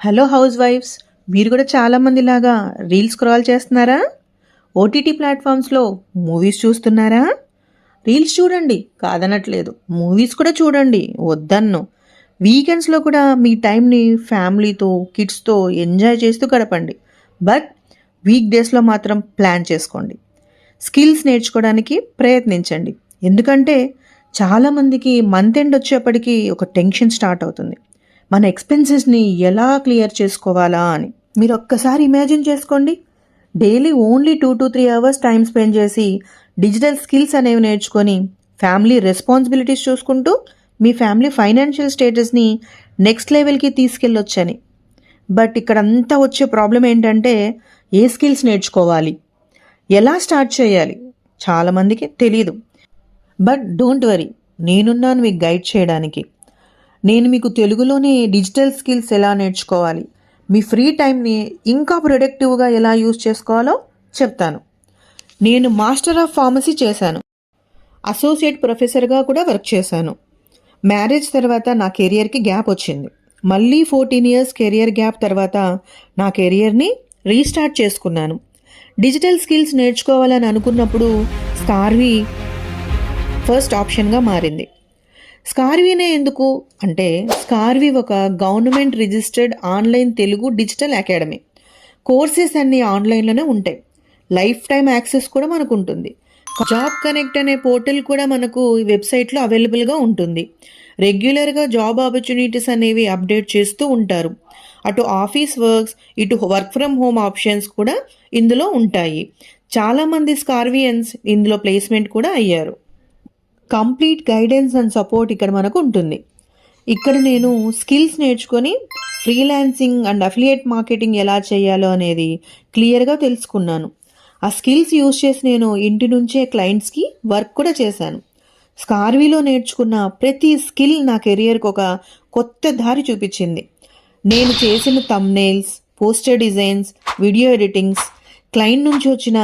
Hello house wives, మీరు కూడా చాలామందిలాగా reels scroll చేస్తున్నారా? ఓటీటీ ప్లాట్ఫామ్స్లో మూవీస్ చూస్తున్నారా? రీల్స్ చూడండి, కాదనట్లేదు. మూవీస్ కూడా చూడండి, వద్దన్ను. వీకెండ్స్లో కూడా మీ టైంని ఫ్యామిలీతో, కిడ్స్తో ఎంజాయ్ చేస్తూ గడపండి. బట్ వీక్ డేస్లో మాత్రం ప్లాన్ చేసుకోండి. స్కిల్స్ నేర్చుకోవడానికి ప్రయత్నించండి. ఎందుకంటే చాలామందికి మంత్ ఎండ్ వచ్చేప్పటికీ ఒక టెన్షన్ స్టార్ట్ అవుతుంది. మన ఎక్స్పెన్సెస్ని ఎలా క్లియర్ చేసుకోవాలా అని. మీరు ఒక్కసారి ఇమాజిన్ చేసుకోండి. Daily only 2 to 3 hours time spend చేసి డిజిటల్ స్కిల్స్ అనేవి నేర్చుకొని ఫ్యామిలీ రెస్పాన్సిబిలిటీస్ చూసుకుంటూ మీ ఫ్యామిలీ ఫైనాన్షియల్ స్టేటస్ని నెక్స్ట్ లెవెల్కి తీసుకెళ్ళొచ్చని. బట్ ఇక్కడ అంతా వచ్చే ప్రాబ్లం ఏంటంటే ఏ స్కిల్స్ నేర్చుకోవాలి, ఎలా స్టార్ట్ చేయాలి చాలామందికి తెలీదు. బట్ డోంట్ వరీ, నేనున్నాను మీకు గైడ్ చేయడానికి. నేను మీకు తెలుగులోనే డిజిటల్ స్కిల్స్ ఎలా నేర్చుకోవాలి, మీ ఫ్రీ టైంని ఇంకా ప్రొడక్టివ్గా ఎలా యూజ్ చేసుకోవాలో చెప్తాను. నేను మాస్టర్ ఆఫ్ ఫార్మసీ చేశాను, అసోసియేట్ ప్రొఫెసర్గా కూడా వర్క్ చేశాను. మ్యారేజ్ తర్వాత నా కెరియర్కి గ్యాప్ వచ్చింది. మళ్ళీ 14 years కెరియర్ గ్యాప్ తర్వాత నా కెరియర్ని రీస్టార్ట్ చేసుకున్నాను. డిజిటల్ స్కిల్స్ నేర్చుకోవాలని అనుకున్నప్పుడు స్కార్వీ ఫస్ట్ ఆప్షన్గా మారింది. స్కార్వీనే ఎందుకు అంటే, స్కార్వీ ఒక government registered online Telugu digital academy. Courses అన్నీ ఆన్లైన్లోనే ఉంటాయి. లైఫ్ టైం యాక్సెస్ కూడా మనకు ఉంటుంది. జాబ్ కనెక్ట్ అనే పోర్టల్ కూడా మనకు వెబ్సైట్లో అవైలబుల్గా ఉంటుంది. రెగ్యులర్గా జాబ్ ఆపర్చునిటీస్ అనేవి అప్డేట్ చేస్తూ ఉంటారు. అటు ఆఫీస్ వర్క్స్, ఇటు వర్క్ ఫ్రమ్ హోమ్ ఆప్షన్స్ కూడా ఇందులో ఉంటాయి. చాలామంది స్కార్వియన్స్ ఇందులో ప్లేస్మెంట్ కూడా అయ్యారు. కంప్లీట్ గైడెన్స్ అండ్ సపోర్ట్ ఇక్కడ మనకు ఉంటుంది. ఇక్కడ నేను స్కిల్స్ నేర్చుకొని ఫ్రీలాన్సింగ్ అండ్ అఫిలియేట్ మార్కెటింగ్ ఎలా చేయాలో అనేది క్లియర్గా తెలుసుకున్నాను. ఆ స్కిల్స్ యూజ్ చేసి నేను ఇంటి నుంచే క్లయింట్స్కి వర్క్ కూడా చేశాను. స్కార్వీలో నేర్చుకున్న ప్రతి స్కిల్ నా కెరియర్కి ఒక కొత్త దారి చూపించింది. నేను చేసిన thumbnails, poster designs, video editings, client నుంచి వచ్చిన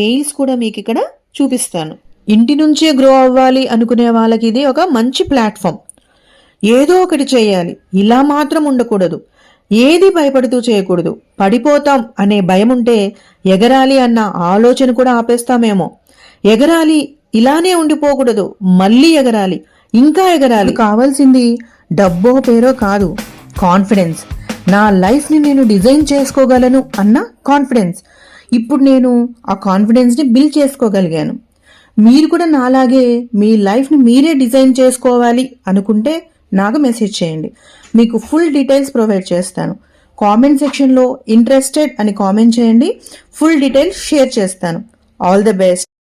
మెయిల్స్ కూడా మీకు ఇక్కడ చూపిస్తాను. ఇంటి నుంచే గ్రో అవ్వాలి అనుకునే వాళ్ళకి ఇది ఒక మంచి ప్లాట్ఫామ్. ఏదో ఒకటి చేయాలి, ఇలా మాత్రం ఉండకూడదు. ఏది భయపడుతూ చేయకూడదు. పడిపోతాం అనే భయం ఉంటే ఎగరాలి అన్న ఆలోచన కూడా ఆపేస్తామేమో. ఎగరాలి, ఇలానే ఉండిపోకూడదు, మళ్ళీ ఎగరాలి, ఇంకా ఎగరాలి. కావాల్సింది డబ్బో పేరో కాదు, కాన్ఫిడెన్స్. నా లైఫ్ని నేను డిజైన్ చేసుకోగలను అన్న కాన్ఫిడెన్స్. ఇప్పుడు నేను ఆ కాన్ఫిడెన్స్ని బిల్డ్ చేసుకోగలిగాను. మీరు కూడా నాలాగే మీ లైఫ్ని మీరే డిజైన్ చేసుకోవాలి అనుకుంటే నాకు మెసేజ్ చేయండి. మీకు ఫుల్ డీటెయిల్స్ ప్రొవైడ్ చేస్తాను. కామెంట్ సెక్షన్లో ఇంట్రెస్టెడ్ అని కామెంట్ చేయండి. ఫుల్ డీటెయిల్స్ షేర్ చేస్తాను. All the best.